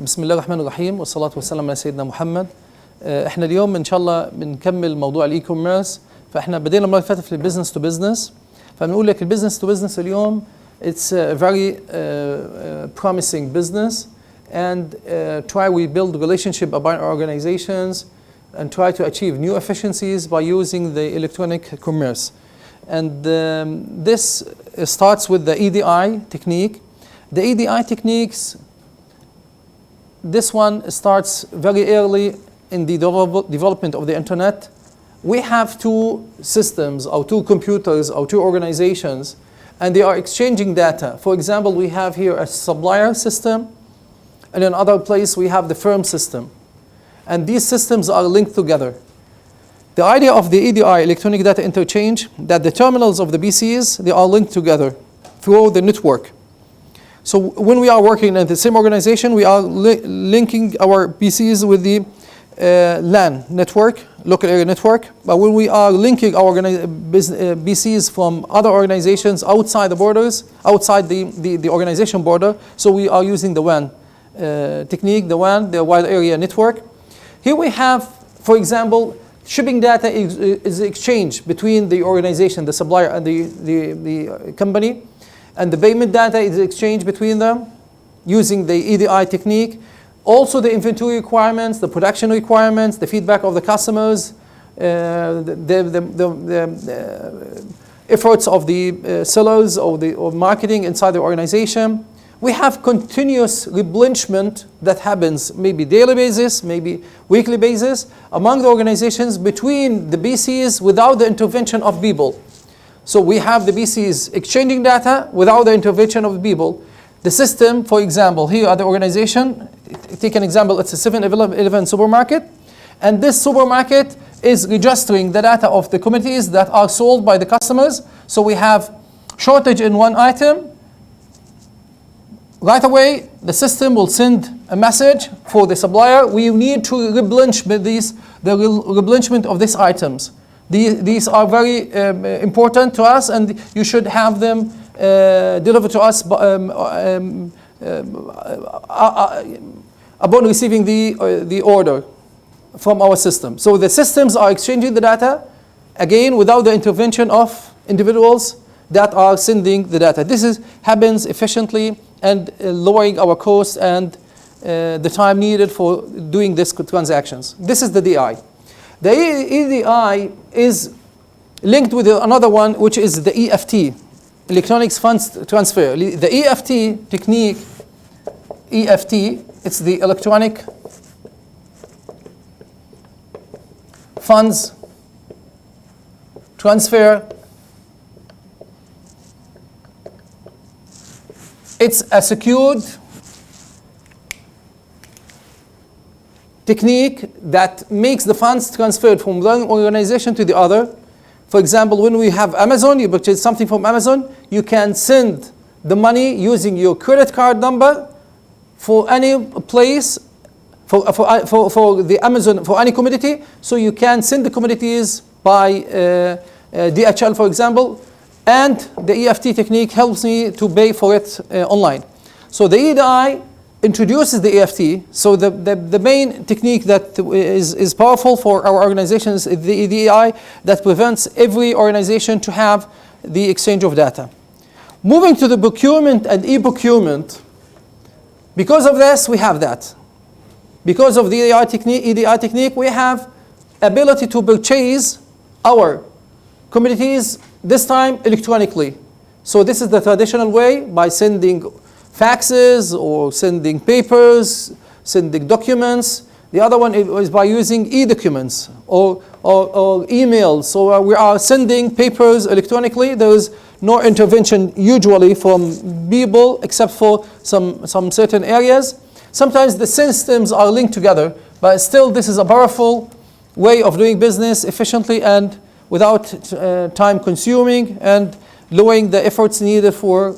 بسم الله الرحمن الرحيم والصلاة والسلام على سيدنا محمد. احنا اليوم ان شاء الله بنكمل موضوع الاي كوميرس. فاحنا بدينا المرة اللي فاتت في البيزنس تو بزنس، فبنقول لك البيزنس تو بزنس اليوم it's a very promising business and try we build relationship about our organizations and try to achieve new efficiencies by using the electronic commerce. And this starts with the EDI technique. The EDI techniques, this one starts very early in the development of the internet. We have two systems or two computers or two organizations and they are exchanging data. For example, we have here a supplier system and in another place we have the firm system. And these systems are linked together. The idea of the EDI, electronic data interchange, that the terminals of the PCs, they are linked together through the network. So when we are working in the same organization, we are linking our PCs with the LAN network, local area network. But when we are linking our PCs from other organizations outside the borders, outside the organization border, so we are using the WAN technique, the WAN, the wide area network. Here we have, for example, shipping data is exchanged between the organization, the supplier, and the company. And the payment data is exchanged between them using the EDI technique. Also the inventory requirements, the production requirements, the feedback of the customers, the efforts of the sellers or marketing inside the organization. We have continuous replenishment that happens maybe daily basis, maybe weekly basis among the organizations between the BCs without the intervention of people. So we have the BCs exchanging data without the intervention of the people. The system, for example, here at the organization, take an example, it's a 7-Eleven supermarket, and this supermarket is registering the data of the commodities that are sold by the customers. So we have shortage in one item. Right away, the system will send a message for the supplier. We need to replenish the replenishment of these items. These are very important to us, and you should have them delivered to us upon receiving the order from our system. So the systems are exchanging the data, again, without the intervention of individuals that are sending the data. This happens efficiently and lowering our costs and the time needed for doing these transactions. This is the DI. The EDI is linked with another one, which is the EFT, electronic funds transfer. The EFT technique, EFT, it's the electronic funds transfer. It's a secured technique that makes the funds transferred from one organization to the other. For example, when we have Amazon, you purchase something from Amazon, you can send the money using your credit card number for any place, for the Amazon, for any commodity. So you can send the commodities by DHL, for example, and the EFT technique helps me to pay for it online. So the EDI introduces the EFT. So the main technique that is powerful for our organizations is the EDI that prevents every organization to have the exchange of data. Moving to the procurement and e-procurement, because of this we have that. Because of the EDI technique, we have ability to purchase our commodities this time electronically. So this is the traditional way, by sending faxes or sending papers, sending documents. The other one is by using e-documents or emails. So we are sending papers electronically. There is no intervention usually from people except for some certain areas. Sometimes the systems are linked together, but still this is a powerful way of doing business efficiently and without time consuming and lowering the efforts needed for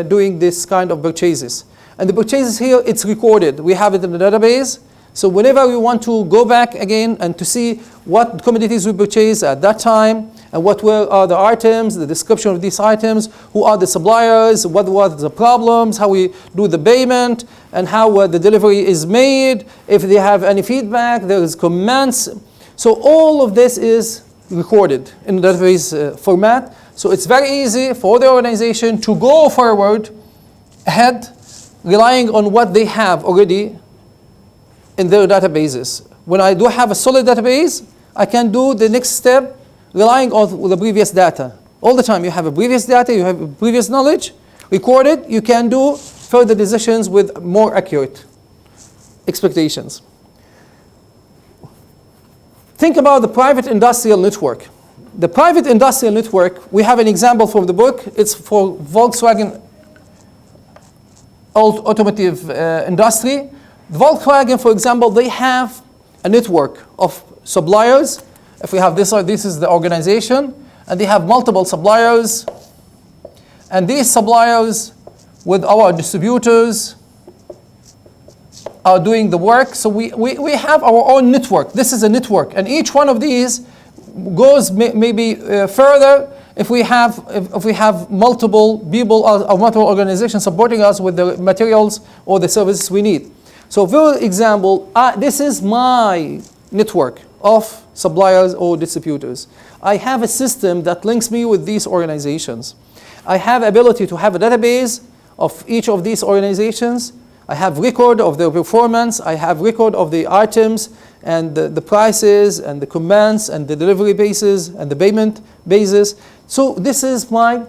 doing this kind of purchases. And the purchases here, it's recorded. We have it in the database. So whenever we want to go back again and to see what commodities we purchased at that time and what are the items, the description of these items, who are the suppliers, what were the problems, how we do the payment, and how the delivery is made. If they have any feedback, there is comments. So all of this is recorded in the database format. So it's very easy for the organization to go forward ahead, relying on what they have already in their databases. When I do have a solid database, I can do the next step relying on the previous data. All the time you have a previous data, you have a previous knowledge, recorded, you can do further decisions with more accurate expectations. Think about the private industrial network. The private industrial network, we have an example from the book. It's for Volkswagen automotive industry. Volkswagen, for example, they have a network of suppliers. If we have this is the organization, and they have multiple suppliers. And these suppliers with our distributors are doing the work. So we have our own network. This is a network, and each one of these goes maybe further if we have multiple people or multiple organizations supporting us with the materials or the services we need. So for example, this is my network of suppliers or distributors. I have a system that links me with these organizations. I have ability to have a database of each of these organizations. I have record of their performance. I have record of the items and the prices and the commands and the delivery basis and the payment basis. So this is my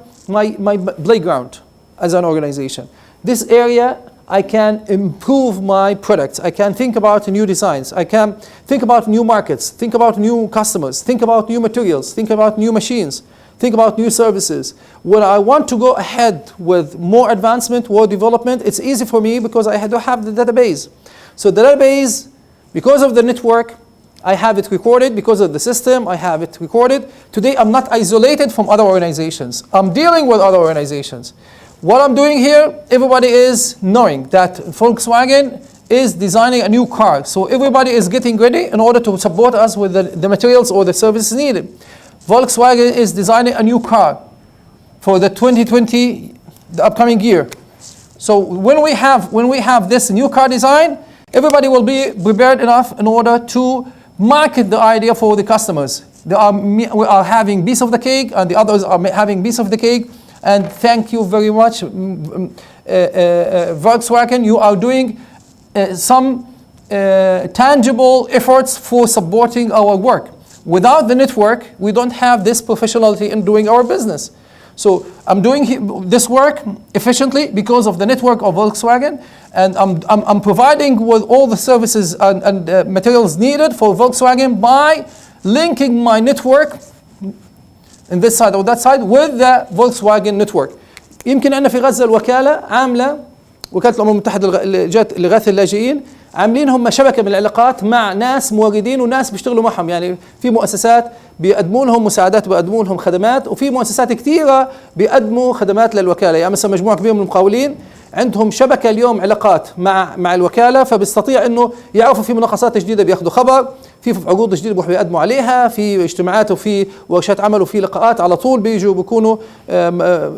playground as an organization. This area, I can improve my products. I can think about new designs. I can think about new markets, think about new customers, think about new materials, think about new machines, think about new services. When I want to go ahead with more advancement, more development, it's easy for me because I do have the database. So the database, because of the network, I have it recorded. Because of the system, I have it recorded. Today, I'm not isolated from other organizations. I'm dealing with other organizations. What I'm doing here, everybody is knowing that Volkswagen is designing a new car. So everybody is getting ready in order to support us with the materials or the services needed. Volkswagen is designing a new car for the 2020, the upcoming year. So when we have this new car design, everybody will be prepared enough in order to market the idea for the customers. We are having piece of the cake, and the others are having piece of the cake. And thank you very much, Volkswagen. You are doing some tangible efforts for supporting our work. Without the network, we don't have this professionality in doing our business. So I'm doing this work efficiently because of the network of Volkswagen, and I'm providing with all the services and materials needed for Volkswagen by linking my network in this side or that side with the Volkswagen network. يمكن أن في غزة الوكالة عاملة وكالة الأمم المتحدة لإغاثة اللاجئين عاملين هم شبكة من العلاقات مع ناس موردين وناس بيشتغلوا معهم. يعني في مؤسسات بيقدموا لهم مساعدات وبيقدموا لهم خدمات، وفي مؤسسات كثيرة بيقدموا خدمات للوكالة. يعني مثلا مجموعة كبيرة من المقاولين عندهم شبكة اليوم علاقات مع الوكالة، فبيستطيع انه يعرفوا في مناقصات جديدة بياخذوا خبر، في عقود جديدة بيروحوا بيقدموا عليها، في اجتماعات وفي ورشات عمل وفي لقاءات على طول بيجوا بيكونوا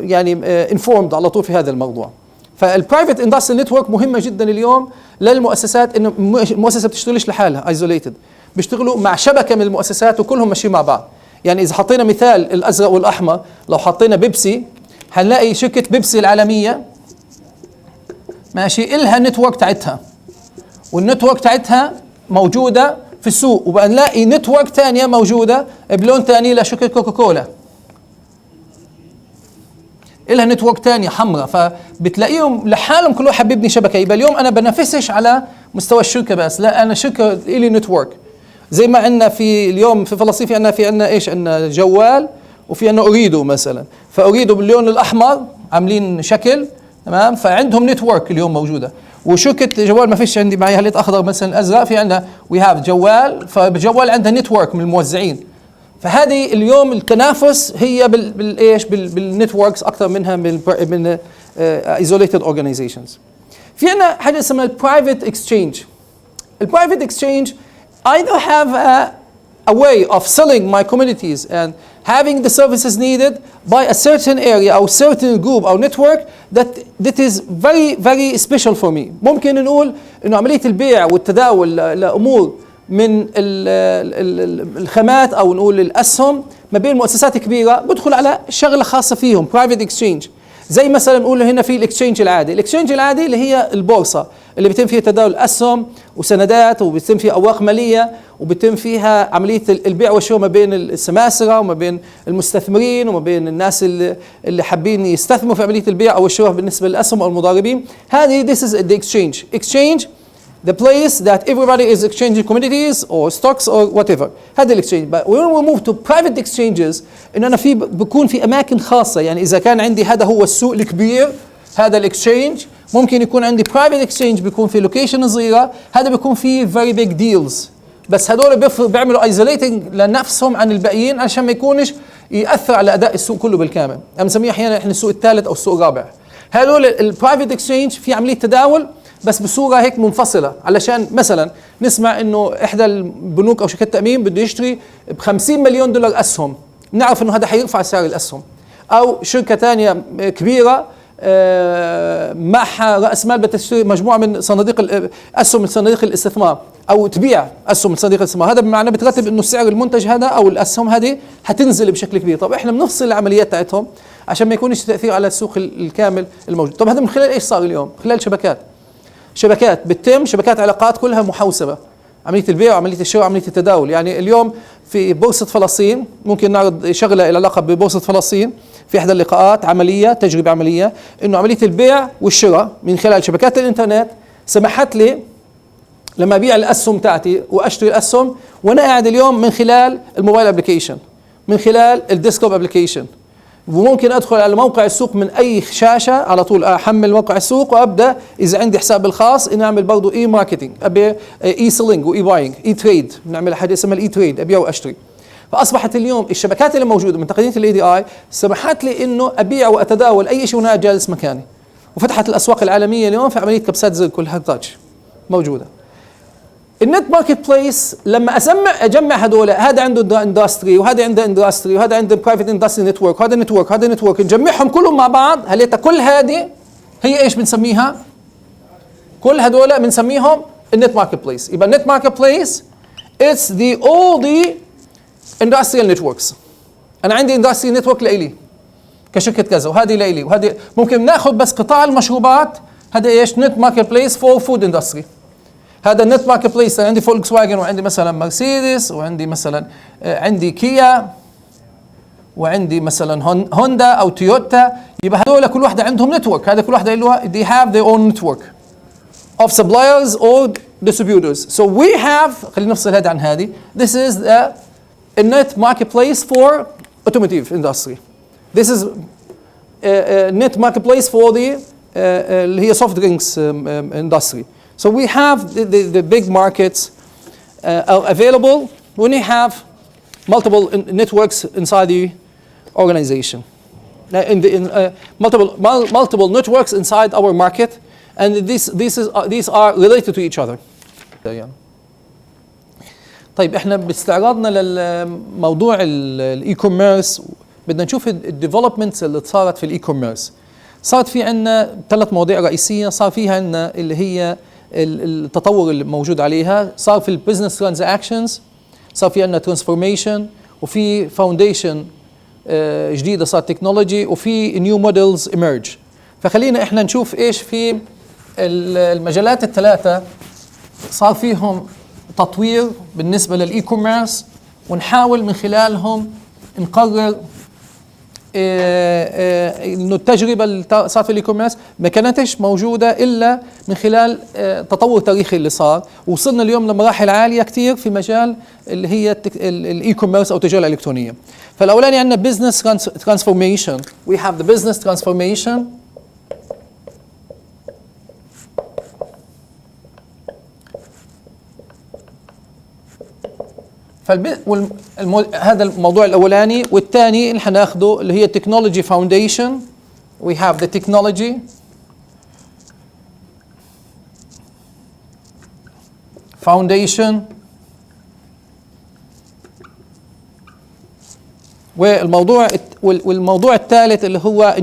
يعني انفورمد على طول في هذا الموضوع. فالبرايفت اندستريال نتورك مهمه جدا اليوم للمؤسسات، انه المؤسسه بتشتغلش لحالها ايزوليتد، بيشتغلوا مع شبكه من المؤسسات وكلهم ماشيين مع بعض. يعني اذا حطينا مثال الازرق والاحمر، لو حطينا بيبسي هنلاقي شركه بيبسي العالميه ماشي إلها نتورك تاعتها، والنتورك تاعتها موجوده في السوق، وبقى نلاقي نتورك ثانيه موجوده بلون ثاني لشركه كوكاكولا إلها نتورك تانية حمراء، فبتلاقيهم لحالهم كل واحد بيبني شبكة. يبقى اليوم أنا بنافسش على مستوى الشركة بس، لا أنا شركة إلي نتورك. زي ما عندنا في اليوم في فلسطين في عندنا إيش، عندنا جوال وفي عندنا أريدو مثلا، فأريدو باللون الأحمر عاملين شكل تمام، فعندهم نتورك اليوم موجودة. وشركة جوال ما فيش عندي معي هليت أخضر مثلا الأزرق، في عندنا وي هاف جوال، فبجوال عندها نتورك من الموزعين. فهذه اليوم التنافس هي بالايش بالنتوركس اكثر منها من isolated organizations. في عندنا حاجه اسمها البرايفت اكسشينج. البرايفت اكسشينج I do have a way of selling my commodities and having the services needed by a certain area أو certain group أو network that is very very special for me. ممكن نقول إنه عملية البيع والتداول لأمور من الخامات أو نقول الأسهم ما بين مؤسسات كبيرة بدخل على شغلة خاصة فيهم private exchange. زي مثلا نقول هنا في الاكسشينج العادي، الاكسشينج العادي اللي هي البورصة اللي بيتم فيها تداول أسهم وسندات وبيتم فيها أوراق مالية وبيتم فيها عملية البيع والشراء ما بين السماسرة وما بين المستثمرين وما بين الناس اللي حابين يستثمروا في عملية البيع أو الشراء بالنسبة للأسهم أو المضاربين. هذه this is the exchange the place that everybody is exchanging commodities or stocks or whatever. هذا الاكسشينج. But when we move to private exchanges إنه أنا بكون في أماكن خاصة، يعني إذا كان عندي هذا هو السوق الكبير هذا الاكسشينج، ممكن يكون عندي private exchange بيكون في لوكيشن صغيرة، هذا بيكون فيه very big deals، بس هدول بيعملوا isolating لنفسهم عن الباقيين عشان ما يكونش يأثر على أداء السوق كله بالكامل. أنا بنسميه أحيانا إحنا السوق الثالث أو السوق الرابع. هدول البرايفت اكسشينج في عملية تداول بس بصورة هيك منفصلة، علشان مثلا نسمع إنه إحدى البنوك أو شركات التأمين بده يشتري ب$50 مليون أسهم، نعرف إنه هذا حيرفع سعر الأسهم. أو شركة ثانية كبيرة معها رأس مال بتشتري مجموعة من صناديق أسهم من صناديق الاستثمار أو تبيع أسهم من صناديق الاستثمار، هذا بمعنى بترتب إنه سعر المنتج هذا أو الأسهم هذه حتنزل بشكل كبير. طب إحنا بنفصل العمليات تاعتهم عشان ما يكونش تأثير على السوق الكامل الموجود. طب هذا من خلال إيش صار اليوم؟ خلال شبكات بتتم شبكات علاقات كلها محوسبة، عملية البيع وعملية الشراء وعملية التداول. يعني اليوم في بورصة فلسطين ممكن نعرض شغلة العلاقة ببورصة فلسطين في إحدى اللقاءات عملية تجربة عملية، إنه عملية البيع والشراء من خلال شبكات الإنترنت سمحت لي لما أبيع الأسهم تاعتي وأشتري الأسهم وأنا قاعد اليوم من خلال الموبايل أبليكيشن، من خلال الديسكتوب أبليكيشن، وممكن أدخل على موقع السوق من أي شاشة على طول، أحمل موقع السوق وأبدأ إذا عندي حساب الخاص إني أعمل برضو إي ماركتينج، أبيع إي سيلينج وإي باينج إي تريد، بنعمل حاجة اسمها الإي تريد، أبيع وأشتري. فأصبحت اليوم الشبكات اللي موجودة من تقنية الاي دي اي سمحت لي إنه أبيع وأتداول أي شيء وأنا جالس مكاني، وفتحت الأسواق العالمية اليوم في عملية كبسات زر كلها تاتش موجودة. النت ماركت بليس لما اجمع هذول، هذا عنده اندستري وهذا عنده اندستري وهذا عنده برايفت اندستري نتورك وهذا نتورك وهذا نتورك، نجمعهم كلهم مع بعض، هليتا كل هذه هي ايش بنسميها؟ كل هذول بنسميهم النت ماركت بليس. يبقى النت ماركت بليس اتس ذا all the industrial networks. انا عندي اندستري نتورك لإلي كشركة كذا وهذه لإلي وهذه، ممكن ناخذ بس قطاع المشروبات، هذا ايش؟ نت ماركت بليس فور فود اندستري. هذا النت ماركت بليس عندي فولكس واجن وعندي مثلا مرسيدس وعندي مثلا عندي كيا وعندي مثلا هوندا او تويوتا، يبقى هذول كل واحدة عندهم نتورك، هذا كل واحدة له they have their own network of suppliers or distributors. So we have، خلينا نفصل هذا عن هذه، this is a net marketplace for automotive industry. This is a net marketplace for the اللي هي soft drinks industry. So we have the big markets available when you have multiple networks inside the organization, multiple networks inside our market, and these are related to each other. طيب احنا باستعراضنا للموضوع الاي كوميرس بدنا نشوف الديفلوبمنتس اللي صارت في الاي كوميرس. صارت في عندنا 3 مواضيع رئيسية صار فيها عندنا، اللي هي التطور اللي موجود عليها، صار في البزنس ترانزاكشنز، صار في عندنا ترانسفورميشن، وفي فاونديشن جديدة صار تكنولوجي، وفي نيو موديلز ايمرج. فخلينا احنا نشوف ايش في المجالات ال3 صار فيهم تطوير بالنسبة للإي كوميرس، ونحاول من خلالهم نقرر إنه التجربة اللي صارت في الإي كوميرس ما كانتش موجودة إلا من خلال تطور تاريخي اللي صار، وصلنا اليوم لمراحل عالية كتير في مجال اللي هي الإي كوميرس أو التجارة الإلكترونية. فالأولاني عندنا business transformation. We have the business transformation. هذا الموضوع الأولاني، والثاني اللي حناخده اللي هي technology foundation. We have the technology foundation والموضوع الثالث اللي هو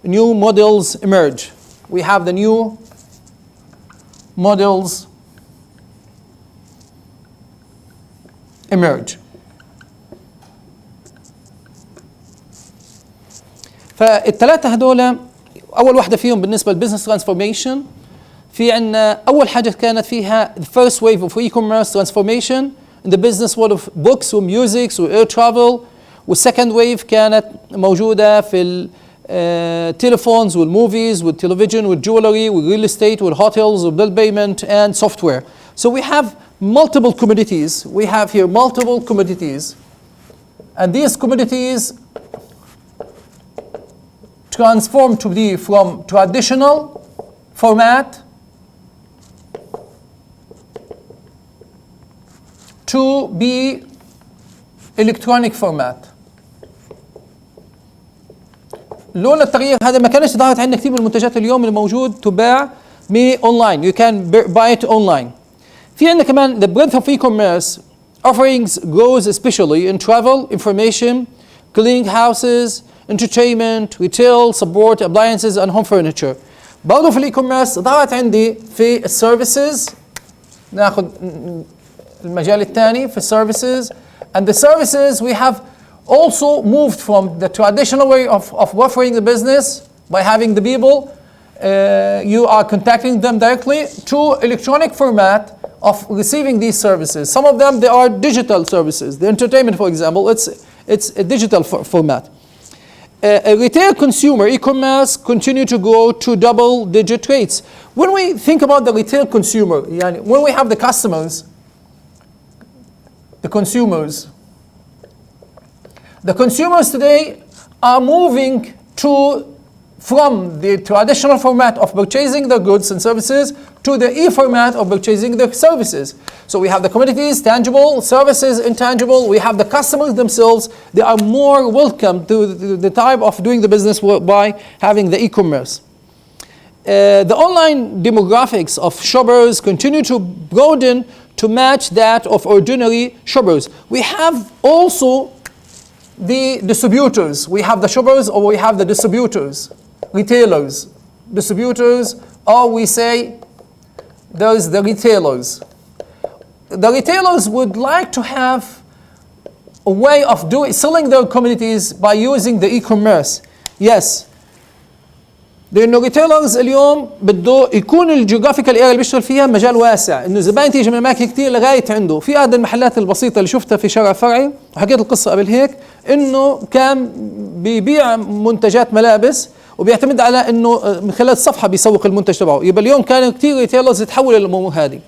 new models emerge. We have the new models emerge. فالثلاثة هذول أول واحدة فيهم بالنسبة للبزنس ترانسفورميشن. في عندنا أول حاجة كانت فيها the first wave of e-commerce transformation in the business world of books وmusic و air travel. والسكند ويف كانت موجودة في التليفونز والموفيز والتلفزيون والجولري والريل استيت والهوتيلز والبيل بيمنت and software. So we have multiple commodities. We have here multiple commodities. And these commodities transform to be from traditional format to be electronic format. لولا التغيير هذا ما كانش ظهرت عندنا كثير من المنتجات اليوم الموجود تباع اونلاين. You can buy it online. في عندنا كمان the breadth of e-commerce offerings grows especially in travel, information, cleaning houses, entertainment, retail, support, appliances and home furniture. برضه في الاي-commerce ظهرت عندي في السيرفيسز. ناخذ المجال الثاني في السيرفيسز. And the services we have also moved from the traditional way of offering the business by having the people, you are contacting them directly, to electronic format of receiving these services. Some of them, they are digital services. The entertainment, for example, it's a digital format. Retail consumer e-commerce continue to grow to double-digit rates. When we think about the retail consumer, when we have the customers, the consumers today are moving from the traditional format of purchasing the goods and services to the e-format of purchasing the services. So we have the commodities, tangible, services, intangible. We have the customers themselves. They are more welcome to the type of doing the business by having the e-commerce. The online demographics of shoppers continue to broaden to match that of ordinary shoppers. We have also the distributors. We have the shoppers or we have the distributors, retailers. Distributors, or we say there's the retailers. The retailers would like to have a way of selling their commodities by using the e-commerce. Yes. لأنه ريتيلرز اليوم بده يكون الجيوغرافيكال اريا اللي بيشتغل فيها مجال واسع، انه زباين تيجي من اماكن كثير لغايه عنده. في هذه المحلات البسيطه اللي شفتها في شارع فرعي وحكيت القصه قبل هيك، انه كان بيبيع منتجات ملابس وبيعتمد على انه من خلال الصفحه بيسوق المنتج تبعه. يبقى اليوم كانوا كثير ريتيلرز يتحولوا للامور هذه.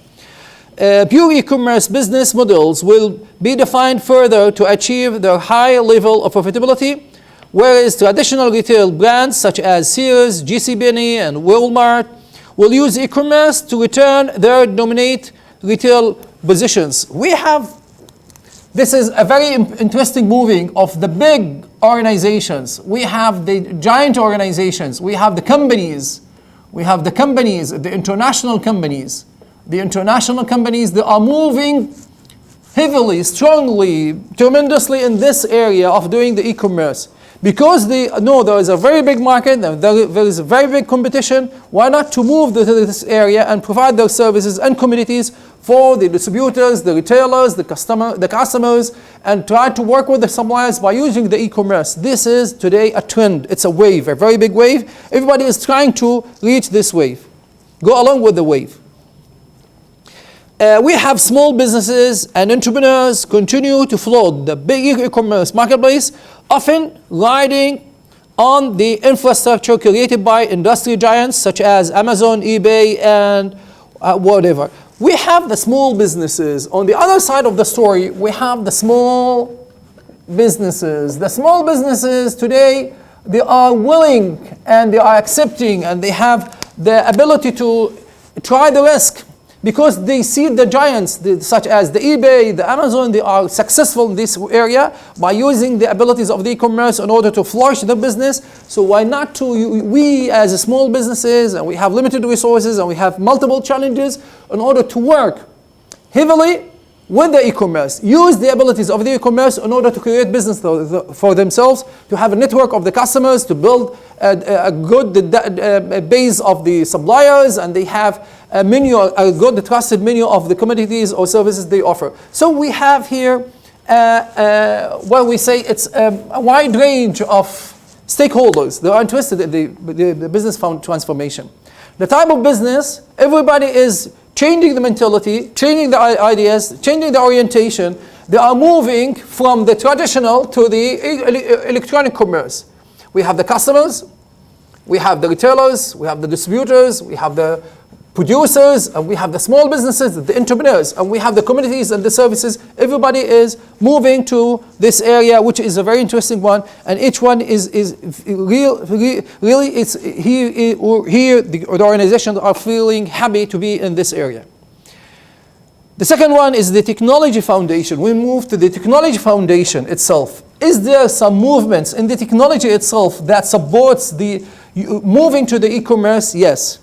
Pure e-commerce business models will be defined further to achieve their high level of profitability. Whereas traditional retail brands such as Sears, JCPenney and Walmart will use e-commerce to return their dominant retail positions. This is a very interesting moving of the big organizations. We have the giant organizations. We have the companies. The international companies. The international companies, they are moving heavily, strongly, tremendously in this area of doing the e-commerce. Because they know there is a very big market, there is a very big competition, why not to move to this area and provide those services and commodities for the distributors, the retailers, the customers, and try to work with the suppliers by using the e-commerce. This is today a trend. It's a wave, a very big wave. Everybody is trying to reach this wave. Go along with the wave. We have small businesses and entrepreneurs continue to float the big e-commerce marketplace, often riding on the infrastructure created by industry giants such as Amazon, eBay, and whatever. We have the small businesses. On the other side of the story, we have the small businesses. The small businesses today, they are willing and they are accepting and they have the ability to try the risk. Because they see the giants such as the eBay, the Amazon, they are successful in this area by using the abilities of the e-commerce in order to flourish the business. So why not we as small businesses, and we have limited resources and we have multiple challenges, in order to work heavily with the e-commerce, use the abilities of the e-commerce in order to create business for themselves, to have a network of the customers, to build a good base of the suppliers, and they have a menu, a good trusted menu of the commodities or services they offer. So we have here what we say it's a wide range of stakeholders that are interested in the business transformation. The type of business, everybody is changing the mentality, changing the ideas, changing the orientation. They are moving from the traditional to the electronic commerce. We have the customers, we have the retailers, we have the distributors, we have the producers, and we have the small businesses, the entrepreneurs, and we have the communities and the services. Everybody is moving to this area, which is a very interesting one, and each one is really it's here the organizations are feeling happy to be in this area. The second one is the technology foundation. We move to the technology foundation itself. Is there some movements in the technology itself that supports the moving to the e-commerce? Yes.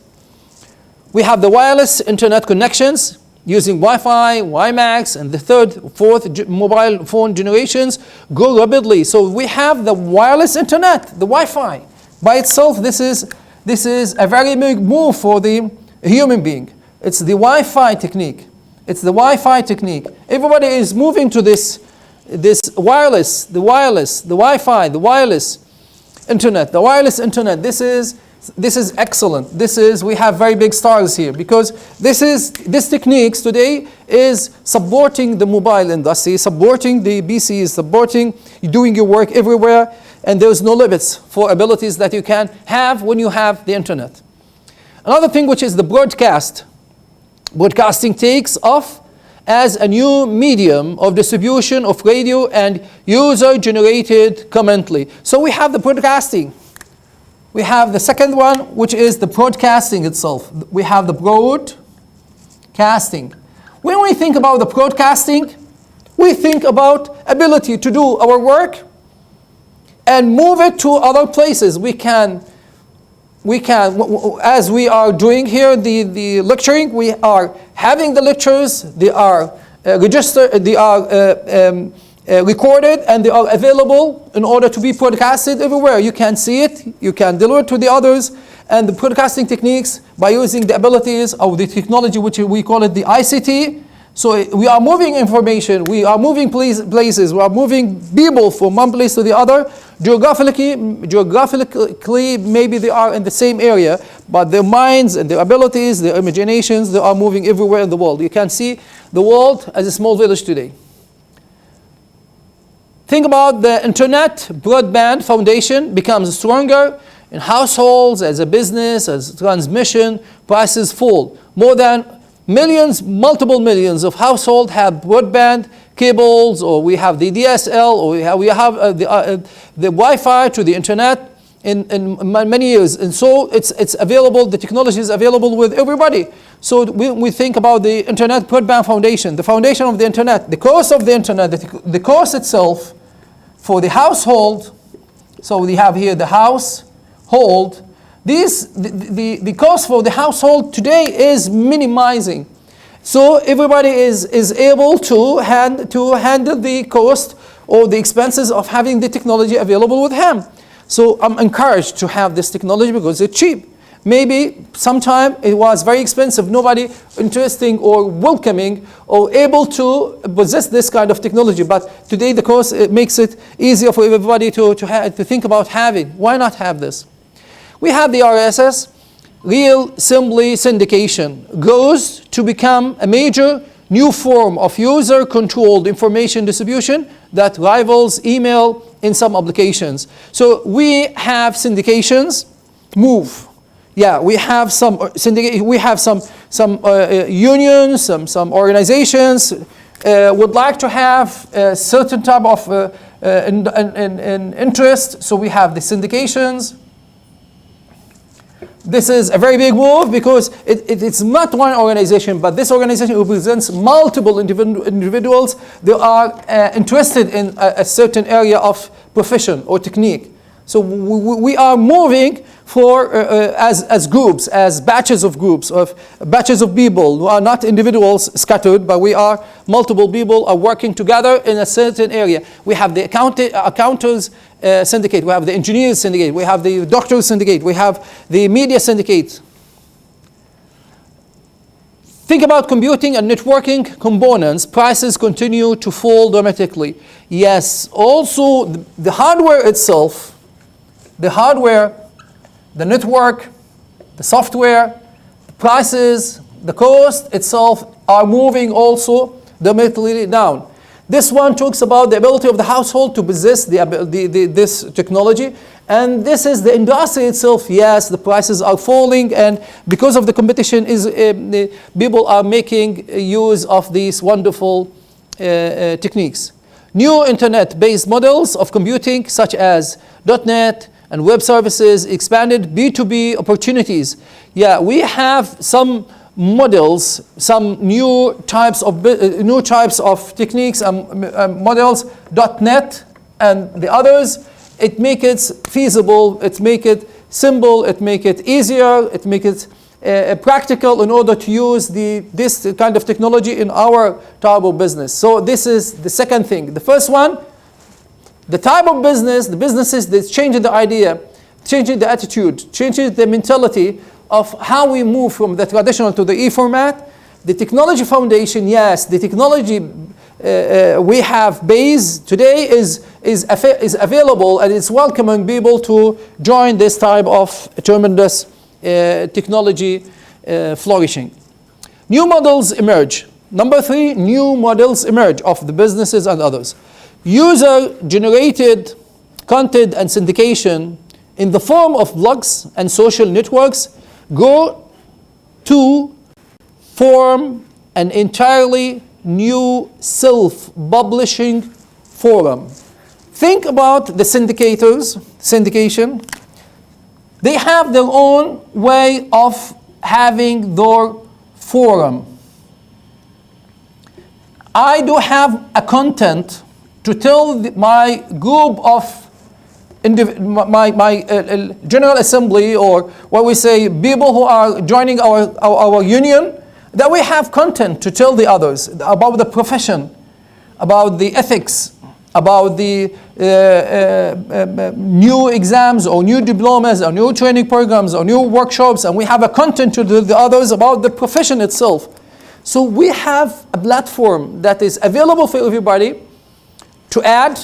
We have the wireless internet connections using Wi-Fi, WiMAX, and the third, fourth mobile phone generations grow rapidly. So we have the wireless internet, the Wi-Fi. By itself, this is a very big move for the human being. It's the Wi-Fi technique. It's the Wi-Fi technique. Everybody is moving to this wireless, the Wi-Fi, the wireless internet, the wireless internet. This is excellent. We have very big stars here because this techniques today is supporting the mobile industry, supporting the BCs, supporting you doing your work everywhere, and there's no limits for abilities that you can have when you have the internet. Another thing, which is the broadcast. Broadcasting takes off as a new medium of distribution of radio and user-generated commentary. So we have the broadcasting. We have the second one, which is the broadcasting itself. We have the broadcasting. When we think about the broadcasting, we think about ability to do our work and move it to other places. We can, as we are doing here, the lecturing, we are having the lectures, they are registered, they are recorded, and they are available in order to be broadcasted everywhere. You can see it, you can deliver it to the others, and the broadcasting techniques by using the abilities of the technology, which we call it the ICT. So we are moving information, we are moving places, we are moving people from one place to the other. Geographically, maybe they are in the same area, but their minds and their abilities, their imaginations, they are moving everywhere in the world. You can see the world as a small village today. Think about the internet broadband foundation becomes stronger in households, as a business, as transmission, prices fall. More than millions, multiple millions of households have broadband cables, or we have the DSL, or we have the Wi-Fi to the internet in many years. And so it's available, the technology is available with everybody. So we think about the internet broadband foundation, the foundation of the internet, the cost of the internet, the cost itself for the household. So we have here the household. The cost for the household today is minimizing. So everybody is able to handle the cost or the expenses of having the technology available with him. So I'm encouraged to have this technology because it's cheap. Maybe sometime it was very expensive, nobody interesting or welcoming or able to possess this kind of technology. But today the cost, it makes it easier for everybody to think about having. Why not have this? We have the RSS, real assembly syndication, grows to become a major new form of user-controlled information distribution that rivals email in some applications. So we have syndications move. Yeah, we have some we have some unions, some organizations would like to have a certain type of interest. So we have the syndications. This is a very big move because it's not one organization, but this organization represents multiple individuals. They are interested in a certain area of profession or technique. So we are moving for as groups, as batches of people who are not individuals scattered, but we are multiple people are working together in a certain area. We have the accountants syndicate, we have the engineers syndicate, we have the doctors syndicate, we have the media syndicate. Think about computing and networking components. Prices continue to fall dramatically. Yes, also the hardware itself, the network, the software, the prices, the cost itself are moving also dramatically down. This one talks about the ability of the household to possess this technology. And this is the industry itself. Yes, the prices are falling, and because of the competition, people are making use of these wonderful techniques. New internet-based models of computing, such as .NET and web services, expanded B2B opportunities. Yeah, we have some models, some new types of techniques and models, .NET and the others. It make it feasible, it make it simple, it make it easier, it make it practical in order to use this kind of technology in our type of business. So this is the second thing. The first one, the type of business, the businesses that's changing the idea, changing the attitude, changing the mentality of how we move from the traditional to the e-format. The technology foundation, yes, the technology we have base today is available, and it's welcoming people to join this type of tremendous technology flourishing. New models emerge. Number 3, new models emerge of the businesses and others. User-generated content and syndication in the form of blogs and social networks go to form an entirely new self-publishing forum. Think about the syndication. They have their own way of having their forum. I do have a content to tell my group of my general assembly, or what we say, people who are joining our union, that we have content to tell the others about the profession, about the ethics, about the new exams or new diplomas or new training programs or new workshops, and we have a content to the others about the profession itself. So we have a platform that is available for everybody to add,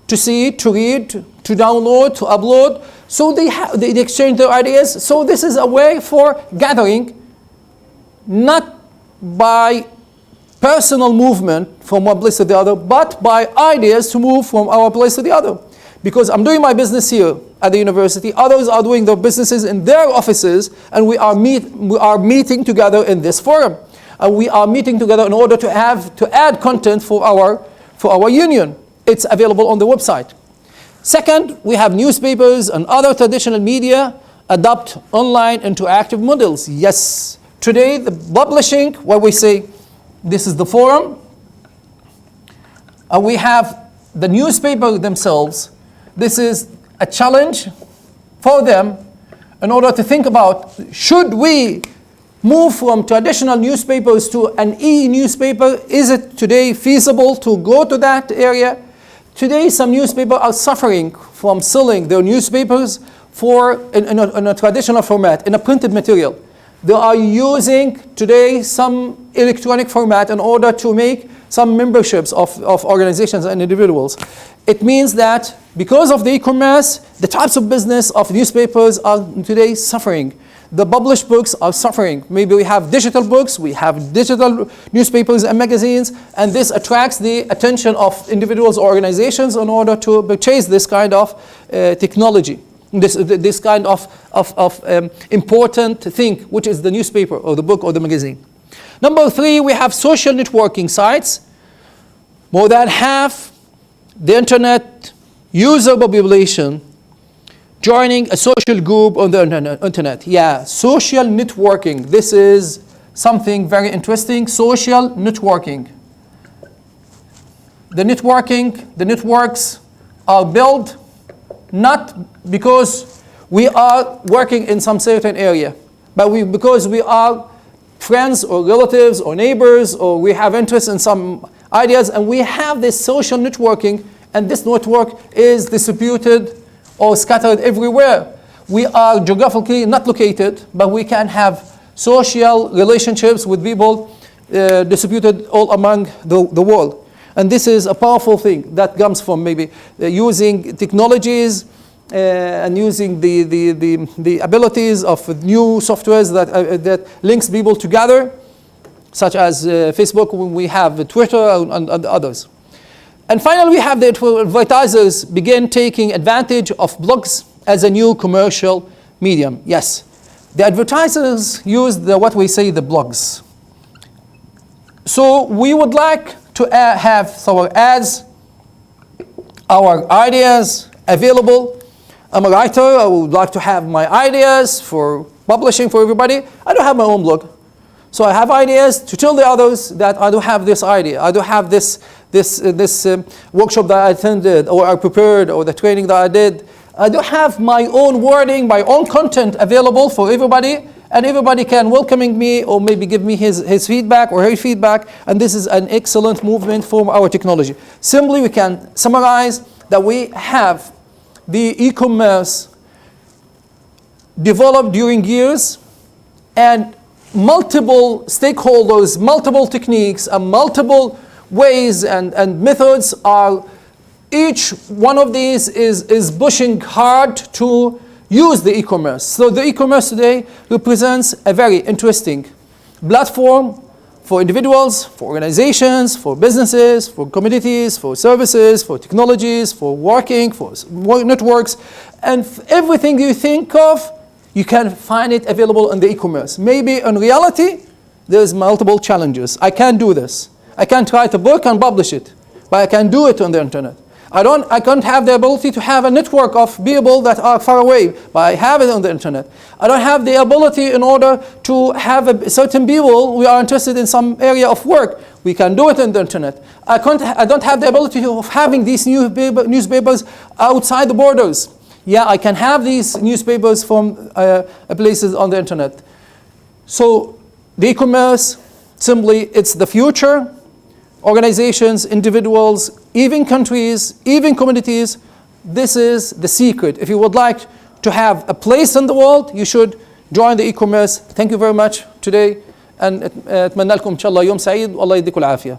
to see, to read, to download, to upload. So they exchange their ideas. So this is a way for gathering, not by personal movement from one place to the other, but by ideas to move from our place to the other. Because I'm doing my business here at the university, others are doing their businesses in their offices, and we are meeting together in this forum. And we are meeting together in order to add content for our union. It's available on the website. Second, we have newspapers and other traditional media adopt online interactive models. Yes, today the publishing, what we say, this is the forum. We have the newspaper themselves. This is a challenge for them in order to think about, should we move from traditional newspapers to an e-newspaper? Is it today feasible to go to that area? Today, some newspapers are suffering from selling their newspapers in a traditional format, in a printed material. They are using today some electronic format in order to make some memberships of organizations and individuals. It means that because of the e-commerce, the types of business of newspapers are today suffering. The published books are suffering. Maybe we have digital books, we have digital newspapers and magazines, and this attracts the attention of individuals or organizations in order to purchase this kind of technology, this kind of important thing, which is the newspaper or the book or the magazine. Number 3, we have social networking sites. More than half the internet user population joining a social group on the internet. Yeah, social networking. This is something very interesting. Social networking. The networks are built not because we are working in some certain area, but because we are friends or relatives or neighbors, or we have interest in some ideas, and we have this social networking, and this network is distributed or scattered everywhere. We are geographically not located, but we can have social relationships with people distributed all among the world. And this is a powerful thing that comes from maybe using technologies and using the abilities of new softwares that links people together, such as Facebook, when we have Twitter and others. And finally, we have the advertisers begin taking advantage of blogs as a new commercial medium. Yes, the advertisers use what we say the blogs. So we would like to have our ads, our ideas available. I'm a writer. I would like to have my ideas for publishing for everybody. I don't have my own blog. So I have ideas to tell the others that I do have this idea. I do have this workshop that I attended, or I prepared, or the training that I did. I do have my own wording, my own content available for everybody, and everybody can welcoming me or maybe give me his feedback or her feedback, and this is an excellent movement for our technology. Simply, we can summarize that we have the e-commerce developed during years, and multiple stakeholders, multiple techniques, and multiple ways and methods are, each one of these is pushing hard to use the e-commerce. So the e-commerce today represents a very interesting platform for individuals, for organizations, for businesses, for communities, for services, for technologies, for working, for networks, and everything you think of, you can find it available in the e-commerce. Maybe in reality, there's multiple challenges. I can't do this. I can't write a book and publish it, but I can do it on the internet. I can't have the ability to have a network of people that are far away, but I have it on the internet. I don't have the ability in order to have certain people, we are interested in some area of work. We can do it on the internet. I don't have the ability of having these newspapers outside the borders. Yeah, I can have these newspapers from places on the internet. So the e-commerce, simply, it's the future. Organizations, individuals, even countries, even communities, this is the secret. If you would like to have a place in the world, you should join the e-commerce. Thank you very much today, and أتمنى لكم إن شاء الله يوم سعيد والله يديكم العافية.